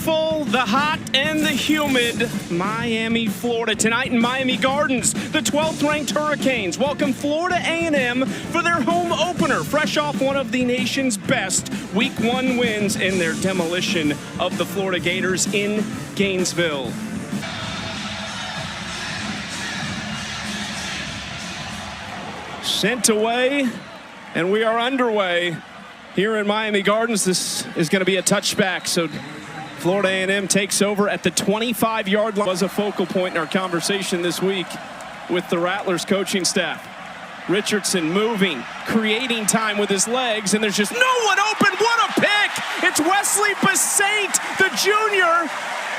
beautiful, the hot, and the humid Miami, Florida. Tonight in Miami Gardens, the 12th-ranked Hurricanes welcome Florida A&M for their home opener, fresh off one of the nation's best Week 1 wins in their demolition of the Florida Gators in Gainesville. Sent away, and we are underway here in Miami Gardens. This is going to be a touchback, so Florida A&M takes over at the 25-yard line. Was a focal point in our conversation this week with the Rattlers coaching staff. Richardson moving, creating time with his legs, and there's just no one open. What a pick! It's Wesley Bissainthe, the junior,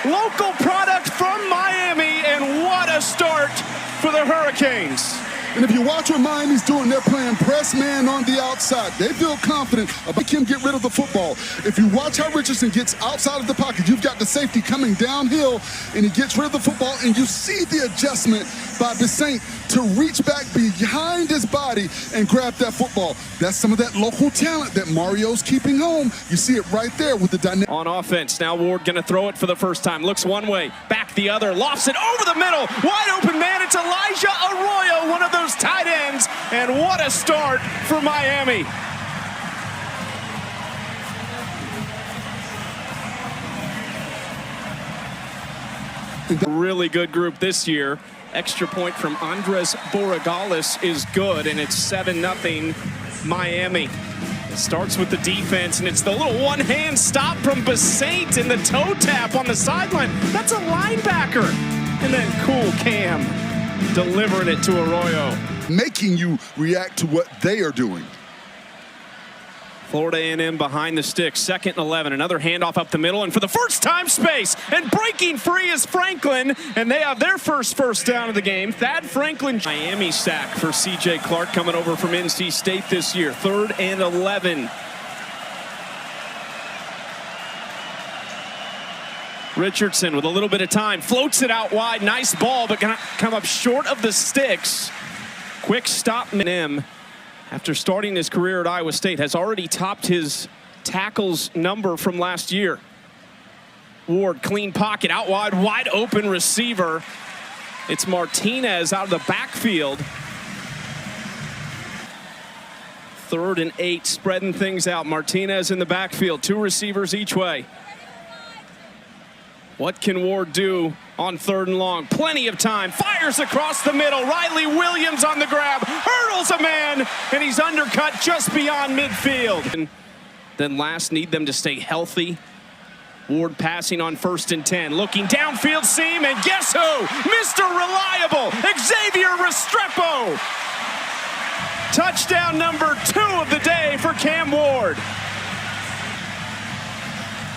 local product from Miami, and what a start for the Hurricanes. And if you watch what Miami's doing, they're playing press man on the outside. They feel confident about him get rid of the football. If you watch how Richardson gets outside of the pocket, you've got the safety coming downhill, and he gets rid of the football, and you see the adjustment by Bissainthe to reach back behind his body and grab that football. That's some of that local talent that Mario's keeping home. You see it right there with the dynamic. On offense, now Ward going to throw it for the first time. Looks one way, back the other, lofts it over the middle. Wide open man, it's Elijah Arroyo, one of those tight ends, and what a start for Miami. Really good group this year. Extra point from Andres Borregales is good, and it's 7-0 Miami. It starts with the defense, and it's the little one-hand stop from Bissainthe and the toe tap on the sideline. That's a linebacker. And then cool Cam delivering it to Arroyo. Making you react to what they are doing. Florida A&M behind the sticks, 2nd and 11. Another handoff up the middle, and for the first time, space. And breaking free is Franklin, and they have their first down of the game. Thad Franklin. Miami sack for C.J. Clark coming over from NC State this year. 3rd and 11. Richardson with a little bit of time, floats it out wide. Nice ball, but gonna come up short of the sticks. Quick stop. A&M, after starting his career at Iowa State, has already topped his tackles number from last year. Ward, clean pocket, out wide open receiver. It's Martinez out of the backfield. 3rd and 8, spreading things out. Martinez in the backfield, 2 receivers each way. What can Ward do on 3rd and long? Plenty of time. Fires across the middle. Riley Williams on the grab. Hurdles a man, and he's undercut just beyond midfield. And then last, need them to stay healthy. Ward passing on 1st and 10. Looking downfield seam, and guess who? Mr. Reliable, Xavier Restrepo. Touchdown number 2 of the day for Cam Ward.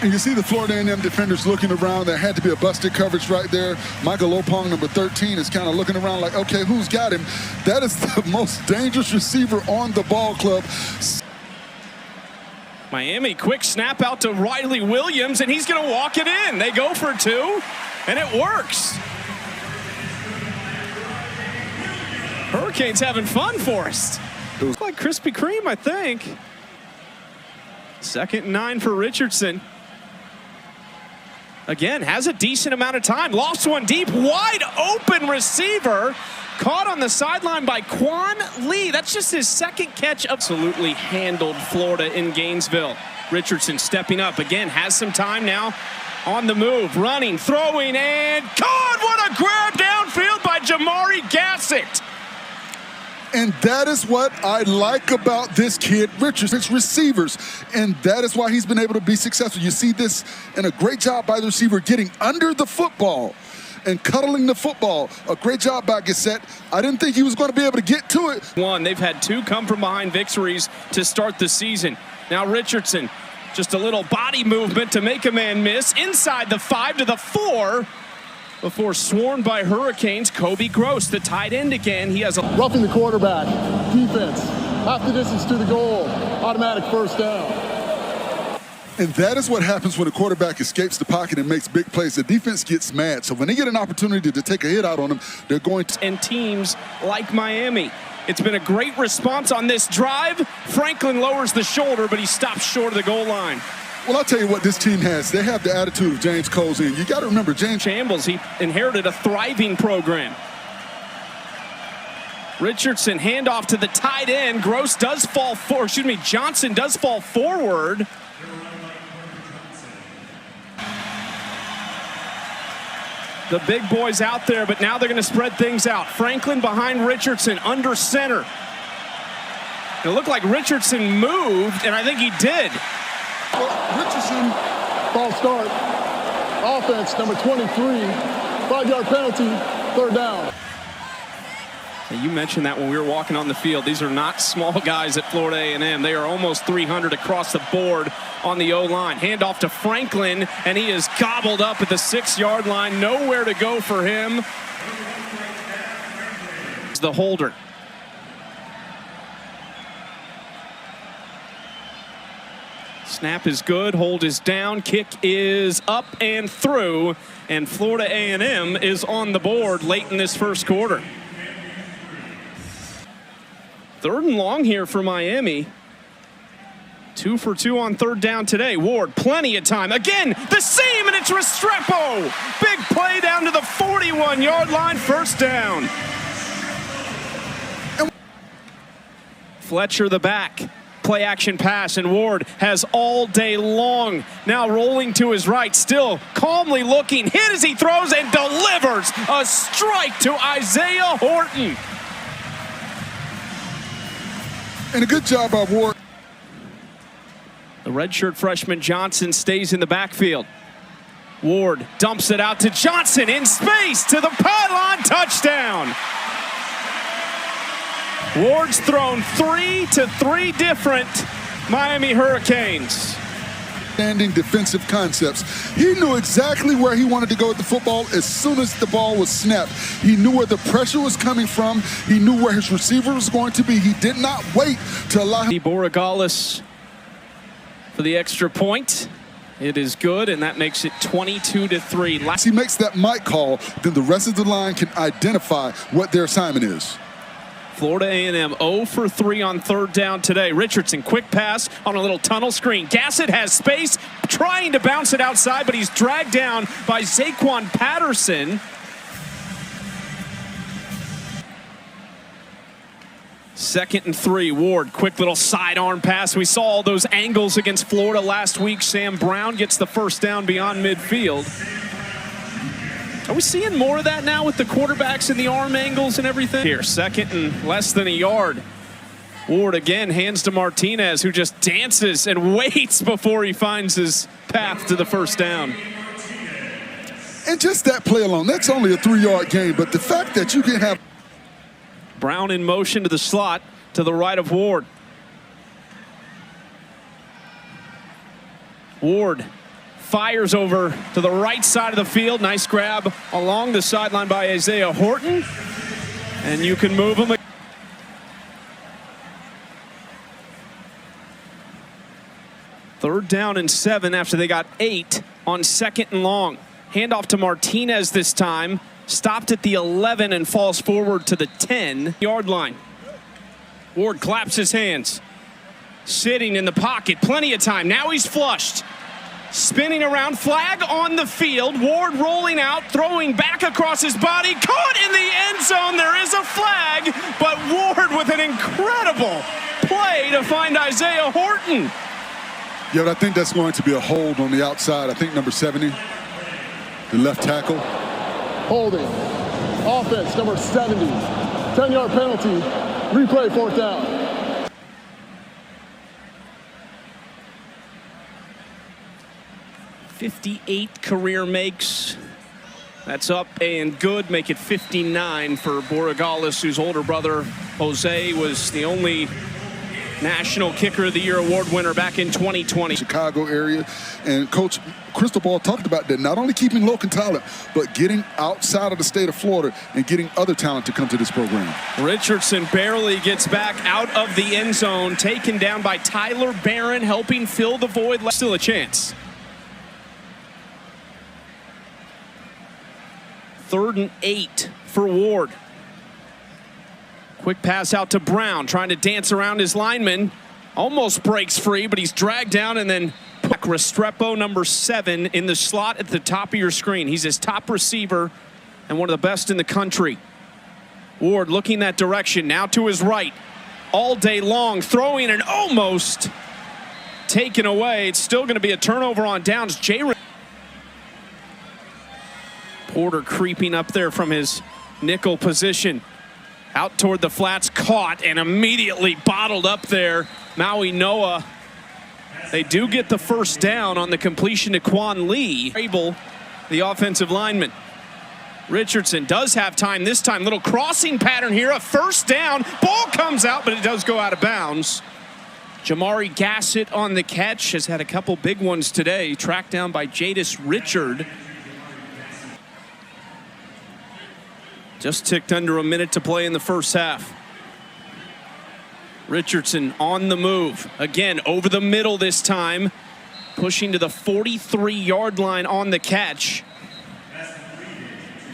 And you see the Florida A&M defenders looking around. There had to be a busted coverage right there. Michael Opong, number 13, is kind of looking around like, okay, who's got him? That is the most dangerous receiver on the ball club. Miami, quick snap out to Riley Williams, and he's going to walk it in. They go for 2, and it works. Hurricanes having fun for us. It was like Krispy Kreme, I think. 2nd and 9 for Richardson. Again, has a decent amount of time. Lost one deep, wide open receiver. Caught on the sideline by Quan Lee. That's just his 2nd catch. Absolutely handled Florida in Gainesville. Richardson stepping up again, has some time now. On the move, running, throwing, and caught! What a grab downfield by Jamari Gassett. And that is what I like about this kid, Richardson. It's receivers, and that is why he's been able to be successful. You see this, and a great job by the receiver getting under the football and cuddling the football. A great job by Gassett. I didn't think he was going to be able to get to it. They've had 2 come-from-behind victories to start the season. Now Richardson, just a little body movement to make a man miss. Inside the 5 to the 4. Before swarmed by Hurricanes, Kobe Gross, the tight end again. He has a roughing the quarterback, defense, half the distance to the goal, automatic 1st down. And that is what happens when a quarterback escapes the pocket and makes big plays. The defense gets mad. So when they get an opportunity to take a hit out on them, they're going to. And teams like Miami. It's been a great response on this drive. Franklin lowers the shoulder, but he stops short of the goal line. Well, I'll tell you what this team has. They have the attitude of James Colzine. You got to remember, James Shambles, he inherited a thriving program. Richardson, handoff to the tight end. Gross does fall forward. Excuse me, Johnson does fall forward. The big boys out there, but now they're going to spread things out. Franklin behind Richardson, under center. It looked like Richardson moved, and I think he did. Richardson, false start. Offense, number 23. 5-yard penalty, 3rd down. You mentioned that when we were walking on the field. These are not small guys at Florida A&M. They are almost 300 across the board on the O-line. Handoff to Franklin, and he is gobbled up at the 6-yard line. Nowhere to go for him. It's the holder. Snap is good, hold is down, kick is up and through, and Florida A&M is on the board late in this first quarter. 3rd and long here for Miami. 2 for 2 on 3rd down today. Ward, plenty of time. Again, the seam, and it's Restrepo. Big play down to the 41-yard line, 1st down. Fletcher the back. Play action pass, and Ward has all day long. Now rolling to his right, still calmly looking, hit as he throws and delivers a strike to Isaiah Horton. And a good job by Ward. The redshirt freshman Johnson stays in the backfield. Ward dumps it out to Johnson in space to the pylon, touchdown. Ward's thrown 3 to 3 different Miami Hurricanes. Standing defensive concepts. He knew exactly where he wanted to go with the football as soon as the ball was snapped. He knew where the pressure was coming from. He knew where his receiver was going to be. He did not wait to allow him. Borregales for the extra point. It is good, and that makes it 22 to 3. He makes that mic call, then the rest of the line can identify what their assignment is. Florida A&M 0 for 3 on 3rd down today. Richardson, quick pass on a little tunnel screen. Gassett has space, trying to bounce it outside, but he's dragged down by Zaquan Patterson. Second and 3, Ward, quick little sidearm pass. We saw all those angles against Florida last week. Sam Brown gets the 1st down beyond midfield. Are we seeing more of that now with the quarterbacks and the arm angles and everything? Here, 2nd and less than a yard. Ward again hands to Martinez, who just dances and waits before he finds his path to the 1st down. And just that play alone, that's only a 3-yard gain, but the fact that you can have Brown in motion to the slot to the right of Ward. Ward fires over to the right side of the field. Nice grab along the sideline by Isaiah Horton. And you can move him. 3rd down and 7 after they got 8 on 2nd and long. Handoff to Martinez this time. Stopped at the 11 and falls forward to the 10-yard line. Ward claps his hands. Sitting in the pocket, plenty of time. Now he's flushed. Spinning around, flag on the field. Ward rolling out, throwing back across his body. Caught in the end zone. There is a flag, but Ward with an incredible play to find Isaiah Horton. Yeah, but I think that's going to be a hold on the outside. I think number 70, the left tackle. Holding. Offense, number 70. 10-yard penalty. Replay, 4th down. 58 career makes. That's up and good. Make it 59 for Borregales, whose older brother, Jose, was the only National Kicker of the Year award winner back in 2020. Chicago area. And Coach Cristobal talked about that, not only keeping local talent, but getting outside of the state of Florida and getting other talent to come to this program. Richardson barely gets back out of the end zone, taken down by Tyler Barron, helping fill the void. Still a chance. 3rd and 8 for Ward. Quick pass out to Brown, trying to dance around his lineman. Almost breaks free, but he's dragged down and then Restrepo, number 7, in the slot at the top of your screen. He's his top receiver and one of the best in the country. Ward looking that direction, now to his right. All day long, throwing and almost taken away. It's still going to be a turnover on downs. Porter creeping up there from his nickel position. Out toward the flats, caught and immediately bottled up there. Maui Noah. They do get the first down on the completion to Quan Lee. Able, the offensive lineman. Richardson does have time this time. Little crossing pattern here. A first down. Ball comes out, but it does go out of bounds. Jamari Gassett on the catch. Has had a couple big ones today. Tracked down by Jadis Richard. Just ticked under a minute to play in the first half. Richardson on the move. Again, over the middle this time. Pushing to the 43-yard line on the catch.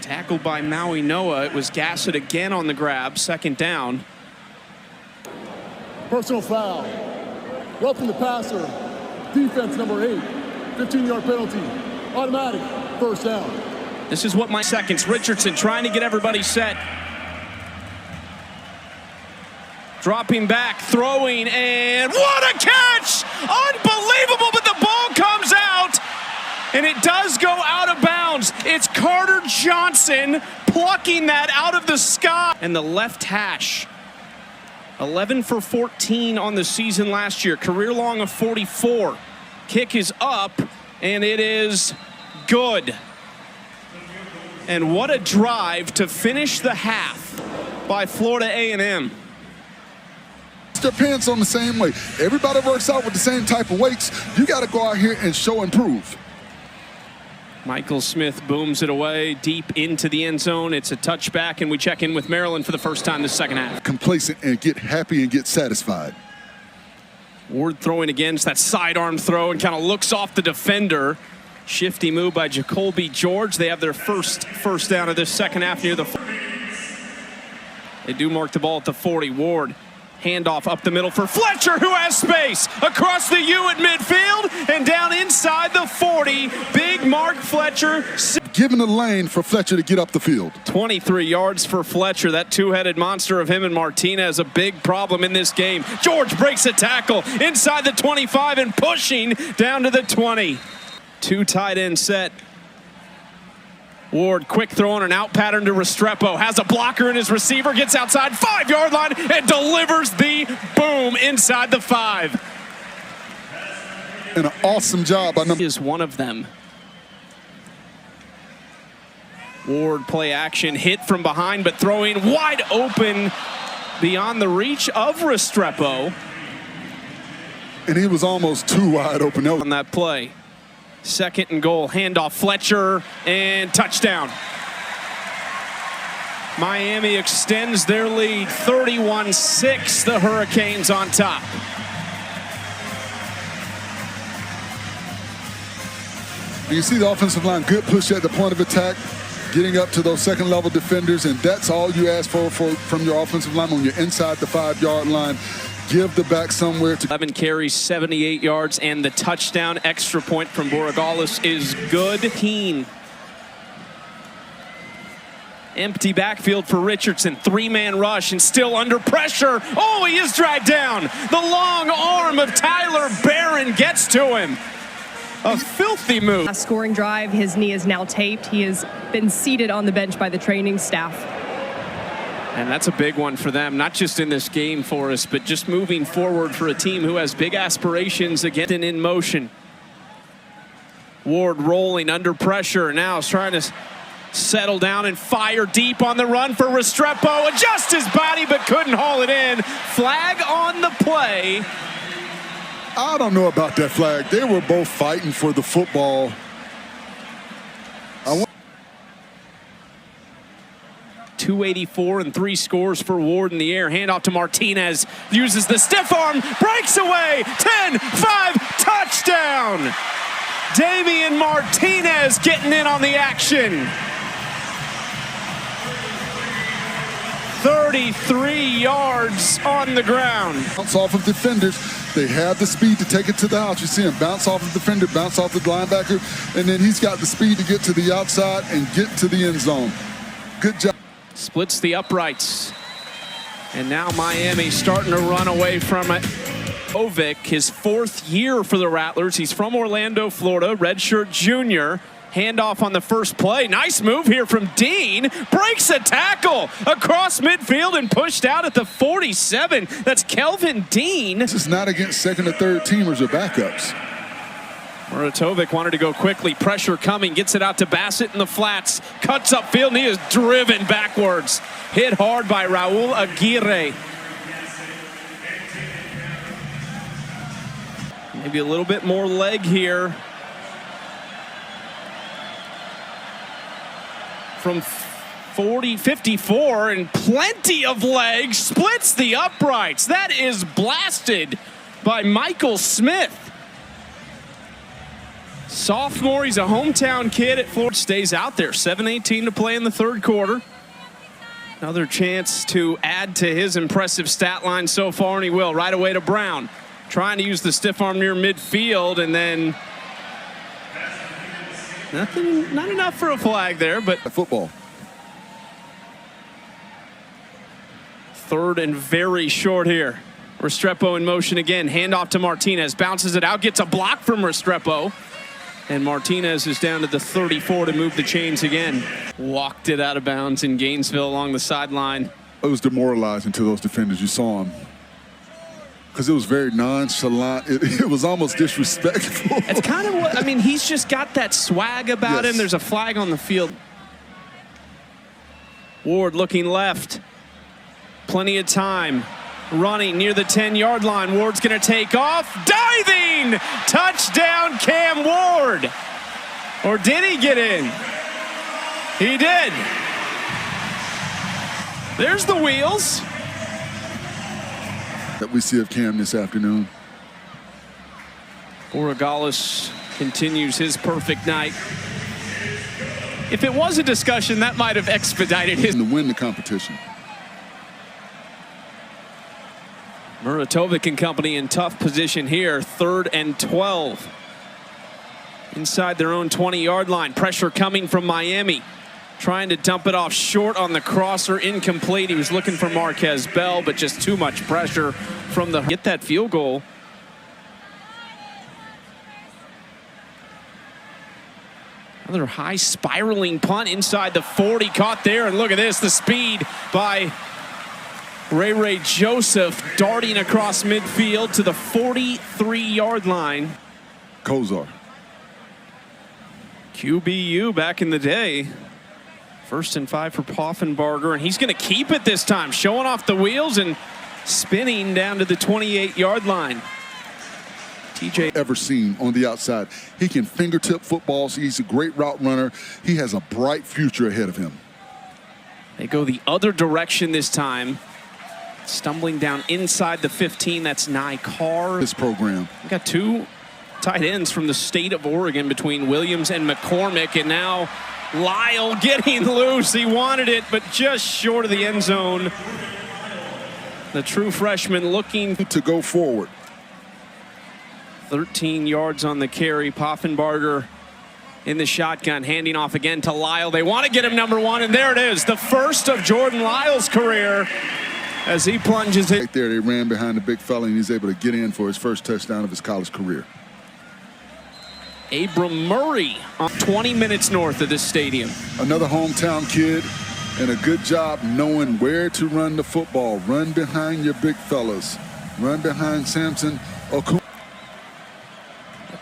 Tackled by Maui Noah. It was Gassett again on the grab. Second down. Personal foul. Roughing the passer. Defense number 8. 15-yard penalty. Automatic. First down. This is what my seconds. Richardson trying to get everybody set. Dropping back, throwing, and what a catch! Unbelievable, but the ball comes out, and it does go out of bounds. It's Carter Johnson plucking that out of the sky. And the left hash, 11 for 14 on the season last year. Career long of 44. Kick is up, and it is good. And what a drive to finish the half by Florida A&M. Their pants on the same way. Everybody works out with the same type of weights. You got to go out here and show and prove. Michael Smith booms it away deep into the end zone. It's a touchback, and we check in with Maryland for the first time this second half. Complacent and get happy and get satisfied. Ward throwing against that sidearm throw and kind of looks off the defender. Shifty move by Jacoby George. They have their first down of this second half near the. They do mark the ball at the 40. Ward. Handoff up the middle for Fletcher, who has space across the U at midfield and down inside the 40. Big Mark Fletcher. Giving the lane for Fletcher to get up the field. 23 yards for Fletcher. That two-headed monster of him and Martinez, a big problem in this game. George breaks a tackle inside the 25 and pushing down to the 20. Two tight end set. Ward quick throw on an out pattern to Restrepo. Has a blocker in his receiver. Gets outside 5-yard line and delivers the boom inside the 5. And an awesome job by number. Is one of them. Ward play action. Hit from behind but throwing wide open beyond the reach of Restrepo. And he was almost too wide open. On that play. Second and goal, handoff Fletcher, and touchdown. Miami extends their lead, 31-6, the Hurricanes on top. You see the offensive line, good push at the point of attack, getting up to those second-level defenders, and that's all you ask for from your offensive line when you're inside the 5-yard line. Give the back somewhere to 11 carries, 78 yards, and the touchdown extra point from Borregales is good. Empty backfield for Richardson. 3-man rush and still under pressure. Oh, he is dragged down. The long arm of Tyler Barron gets to him. A filthy move. A scoring drive. His knee is now taped. He has been seated on the bench by the training staff. And that's a big one for them, not just in this game for us, but just moving forward for a team who has big aspirations again and in motion. Ward rolling under pressure now is trying to settle down and fire deep on the run for Restrepo. Adjust his body but couldn't haul it in. Flag on the play. I don't know about that flag. They were both fighting for the football. 284 and 3 scores for Ward in the air. Handoff to Martinez. Uses the stiff arm. Breaks away. 10-5. Touchdown. Damian Martinez getting in on the action. 33 yards on the ground. Bounce off of defenders. They have the speed to take it to the house. You see him bounce off the defender, bounce off the linebacker, and then he's got the speed to get to the outside and get to the end zone. Good job. Splits the uprights. And now Miami starting to run away from it. Ovic, his 4th year for the Rattlers. He's from Orlando, Florida, redshirt junior. Handoff on the first play. Nice move here from Dean. Breaks a tackle across midfield and pushed out at the 47. That's Kelvin Dean. This is not against second or third teamers or backups. Muratovic wanted to go quickly. Pressure coming. Gets it out to Bassett in the flats. Cuts upfield and he is driven backwards. Hit hard by Raul Aguirre. Maybe a little bit more leg here from 54, and plenty of legs. Splits the uprights. That is blasted by Michael Smith. Sophomore, he's a hometown kid at Florida. Stays out there. 7:18 to play in the 3rd quarter. Another chance to add to his impressive stat line so far, and he will. Right away to Brown. Trying to use the stiff arm near midfield, and then not enough for a flag there, but Football. 3rd and very short here. Restrepo in motion again. Handoff to Martinez. Bounces it out. Gets a block from Restrepo. And Martinez is down to the 34 to move the chains again. Walked it out of bounds in Gainesville along the sideline. It was demoralizing to those defenders. You saw him. Because it was very nonchalant. It was almost disrespectful. It's kind of what, I mean, he's just got that swag about him. There's a flag on the field. Ward looking left. Plenty of time. Running near the 10-yard line. Ward's going to take off. Diving! Touchdown, Cam Ward. Or did he get in? He did. There's the wheels. That we see of Cam this afternoon. Borregales continues his perfect night. If it was a discussion, that might have expedited his. To win the competition. Muratovic and company in tough position here. 3rd and 12. Inside their own 20-yard line. Pressure coming from Miami. Trying to dump it off short on the crosser. Incomplete. He was looking for Marquez Bell, but just too much pressure from the. Get that field goal. Another high spiraling punt inside the 40. Caught there, and look at this. The speed by Ray Joseph darting across midfield to the 43-yard line. Kozar. QBU back in the day. 1st and 5 for Poffenbarger, and he's going to keep it this time. Showing off the wheels and spinning down to the 28-yard line. TJ Ever seen on the outside. He can fingertip footballs. He's a great route runner. He has a bright future ahead of him. They go the other direction this time. Stumbling down inside the 15. That's Nye Carr. This program. We got 2 tight ends from the state of Oregon between Williams and McCormick, and now Lyle getting loose. He wanted it, but just short of the end zone. The true freshman looking to go forward. 13 yards on the carry. Poffenbarger in the shotgun, handing off again to Lyle. They want to get him number 1, and there it is. The first of Jordan Lyle's career as he plunges it. Right there, they ran behind the big fella, and he's able to get in for his first touchdown of his college career. Abram Murray, 20 minutes north of this stadium. Another hometown kid, and a good job knowing where to run the football. Run behind your big fellas. Run behind Samson Okun.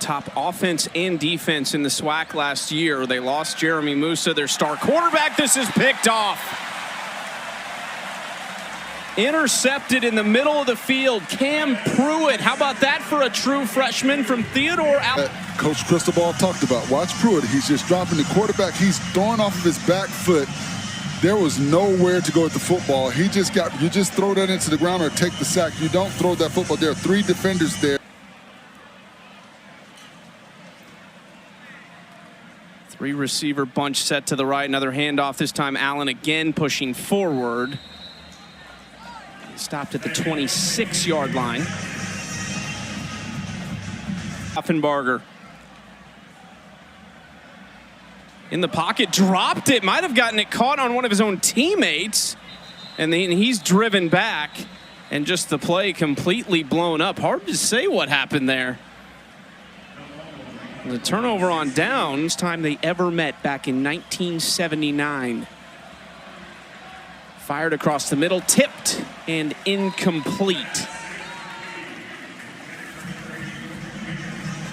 Top offense and defense in the SWAC last year. They lost Jeremy Musa, their star quarterback. This is picked off. Intercepted in the middle of the field. Cam Pruitt. How about that for a true freshman from Theodore? Coach Cristobal talked about. Watch Pruitt. He's just dropping the quarterback. He's throwing off of his back foot. There was nowhere to go with the football. You just throw that into the ground or take the sack. You don't throw that football. There are 3 defenders there. 3 receiver bunch set to the right. Another handoff. This time Allen again pushing forward. Stopped at the 26-yard line. Poffenbarger. In the pocket, dropped it, might have gotten it caught on one of his own teammates, and then he's driven back, and just the play completely blown up. Hard to say what happened there. The turnover on downs, time they ever met back in 1979. Fired across the middle, tipped, and incomplete.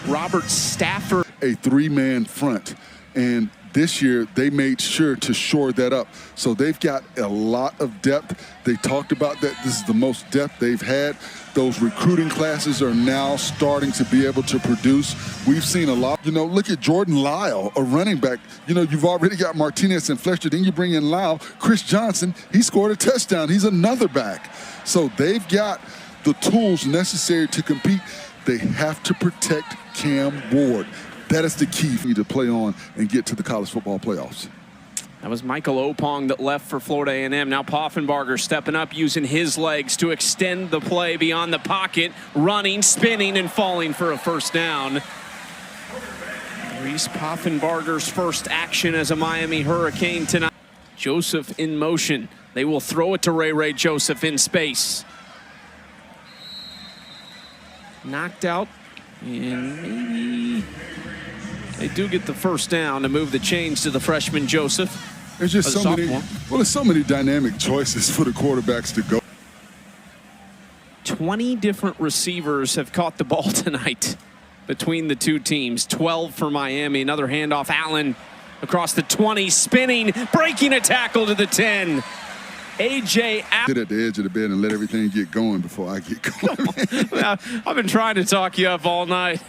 Robert Stafford. A three-man front, and this year they made sure to shore that up. So they've got a lot of depth. They talked about that this is the most depth they've had. Those recruiting classes are now starting to be able to produce. We've seen a lot. You know, look at Jordan Lyle, a running back. You know, you've already got Martinez and Fletcher. Then you bring in Lyle. Chris Johnson, he scored a touchdown. He's another back. So they've got the tools necessary to compete. They have to protect Cam Ward. That is the key for you to play on and get to the college football playoffs. That was Michael Opong that left for Florida A&M. Now Poffenbarger stepping up, using his legs to extend the play beyond the pocket, running, spinning, and falling for a first down. Reese Poffenbarger's first action as a Miami Hurricane tonight. Joseph in motion. They will throw it to Ray Joseph in space. Knocked out, and maybe they do get the first down to move the chains to the freshman Joseph. There's just so many. Well, there's so many dynamic choices for the quarterbacks to go. 20 different receivers have caught the ball tonight between the two teams. 12 for Miami. Another handoff. Allen across the 20, spinning, breaking a tackle to the 10. A.J. Allen. Sit at the edge of the bed and let everything get going before I get going. I've been trying to talk you up all night.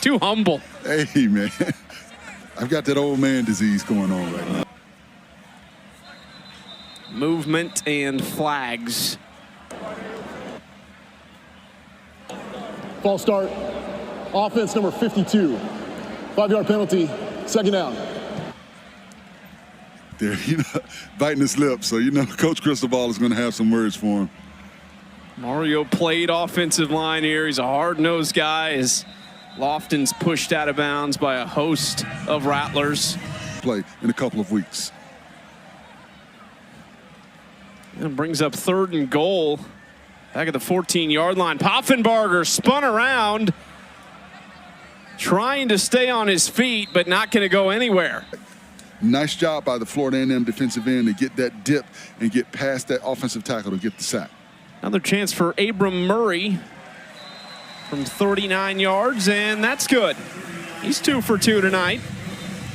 Too humble. Hey, man. I've got that old man disease going on right now. Movement and flags. False start. Offense number 52. 5-yard penalty. Second down. There, you know, biting his lip. So, you know, Coach Cristobal is going to have some words for him. Mario played offensive line here. He's a hard-nosed guy. As Lofton's pushed out of bounds by a host of Rattlers. Play in a couple of weeks. And brings up 3rd and goal. Back at the 14-yard line. Poffenbarger spun around, trying to stay on his feet, but not going to go anywhere. Nice job by the Florida A&M defensive end to get that dip and get past that offensive tackle to get the sack. Another chance for Abram Murray from 39 yards, and that's good. He's 2 for 2 tonight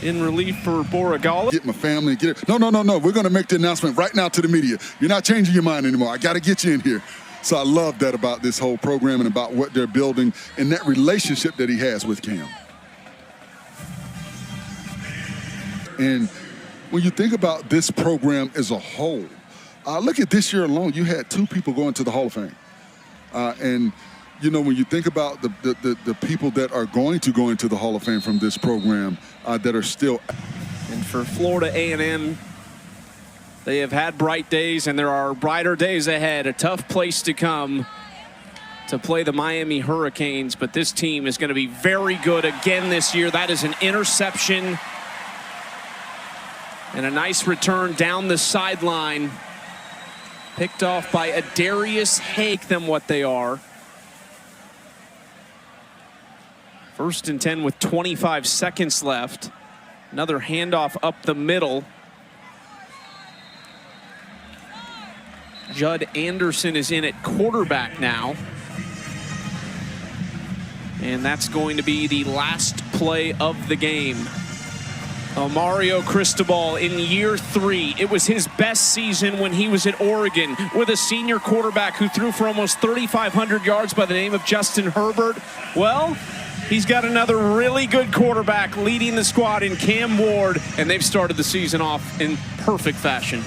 in relief for Borregala. Get my family, get it. No. We're going to make the announcement right now to the media. You're not changing your mind anymore. I got to get you in here. So I love that about this whole program and about what they're building and that relationship that he has with Cam. And when you think about this program as a whole, look at this year alone. You had 2 people going to the Hall of Fame. And, you know, when you think about the people that are going to go into the Hall of Fame from this program that are still. And for Florida A&M, they have had bright days, and there are brighter days ahead. A tough place to come to play the Miami Hurricanes, but this team is going to be very good again this year. That is an interception and a nice return down the sideline. Picked off by Adarius Hake, them what they are. 1st and 10 with 25 seconds left. Another handoff up the middle. Judd Anderson is in at quarterback now. And that's going to be the last play of the game. Mario Cristobal in year 3. It was his best season when he was at Oregon with a senior quarterback who threw for almost 3,500 yards by the name of Justin Herbert. Well, he's got another really good quarterback leading the squad in Cam Ward, and they've started the season off in perfect fashion.